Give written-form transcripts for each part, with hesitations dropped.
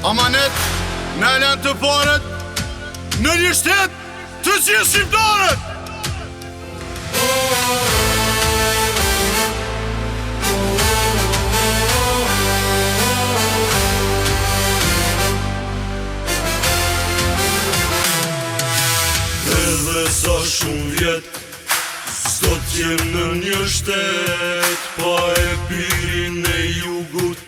Amanet në elen të parët në një shtet të gjithë shqiptarët. Edhe sa shumë vjet s'do t'jem në një shtet pa e pirin e jugut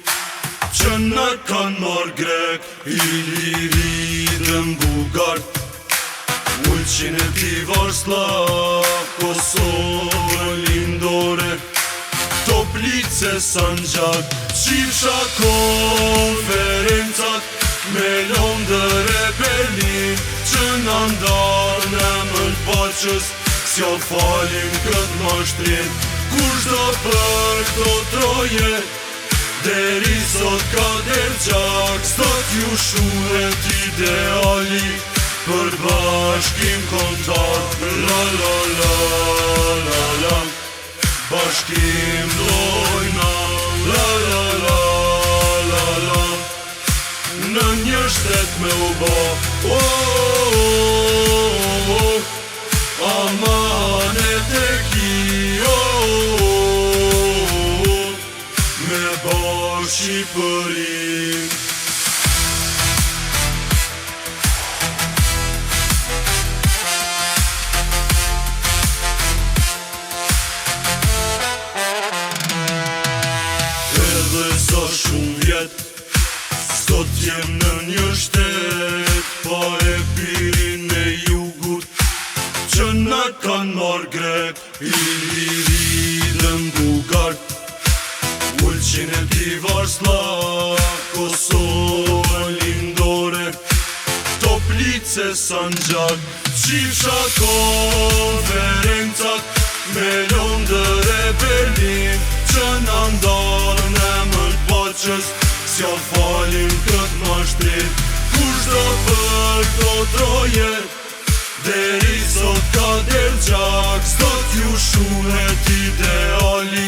që na kanë marrë grek, iliri dhe mbugar, Ulqin e Tivarslav, Kosovën lindore, Toplice, Sanxhak, Qifsha, konferencat, me Londër e Berlin, që na ndan në emër paqës, s'ja falim këtë mashtrim, kur çdo për këto troje, deri sot ka dergjak, s'do t'ju shuhet ideali, për bashkim kontakt, la la la la la, bashkim dojna, la la la la la, në një shtet me u ba, oh, oh, oh, amanet e ki, oh, oh, oh, me bashkë Shqipërinë. Sa shumë vjet s'do t'jem në një shtet pa e pirin e jugut që na kanë marrë grek, iliri dhe mbugar, Ulqin e Tivarslav, Kosovën lindore, Toplice, Sanxhak, Qifsha, konferencat, me Londër e Berlin, që na ndan në emër paqës, s'ja falim këtë mashtrim, kur çdo për këto troje, deri sot ka dergjak, s'do t'ju shuhet ideali,